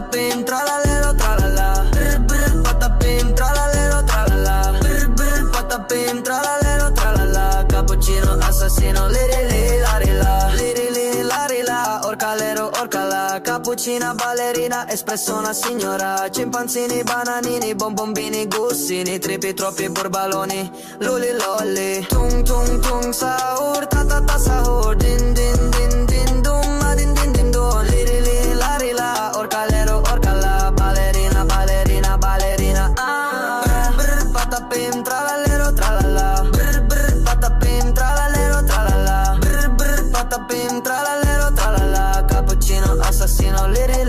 patapim, tralalero, tralala. Brr brr patapim, tralalero, tralala. Brr brr patapim, tralalero, tralala. Cappuccino assassino, liri lari la, orcalero, orcala. Cappuccina, ballerina, espresso una signora. Cimpanzini, bananini, bonbombini, gustini. Tripi, troppi burbaloni, luli lolli. Tung tung tung, sahur, ta ta ta sahur. Din din din din dum, ma din din din dum. Liri lari la, orcalero, orcala. Ballerina, ballerina, ballerina. Brr brr patapim, tralalero, tralala. Brr brr patapim, tralalero, tralala. Brr brr patapim, tralalero, tralala. Cappuccino assassino, liri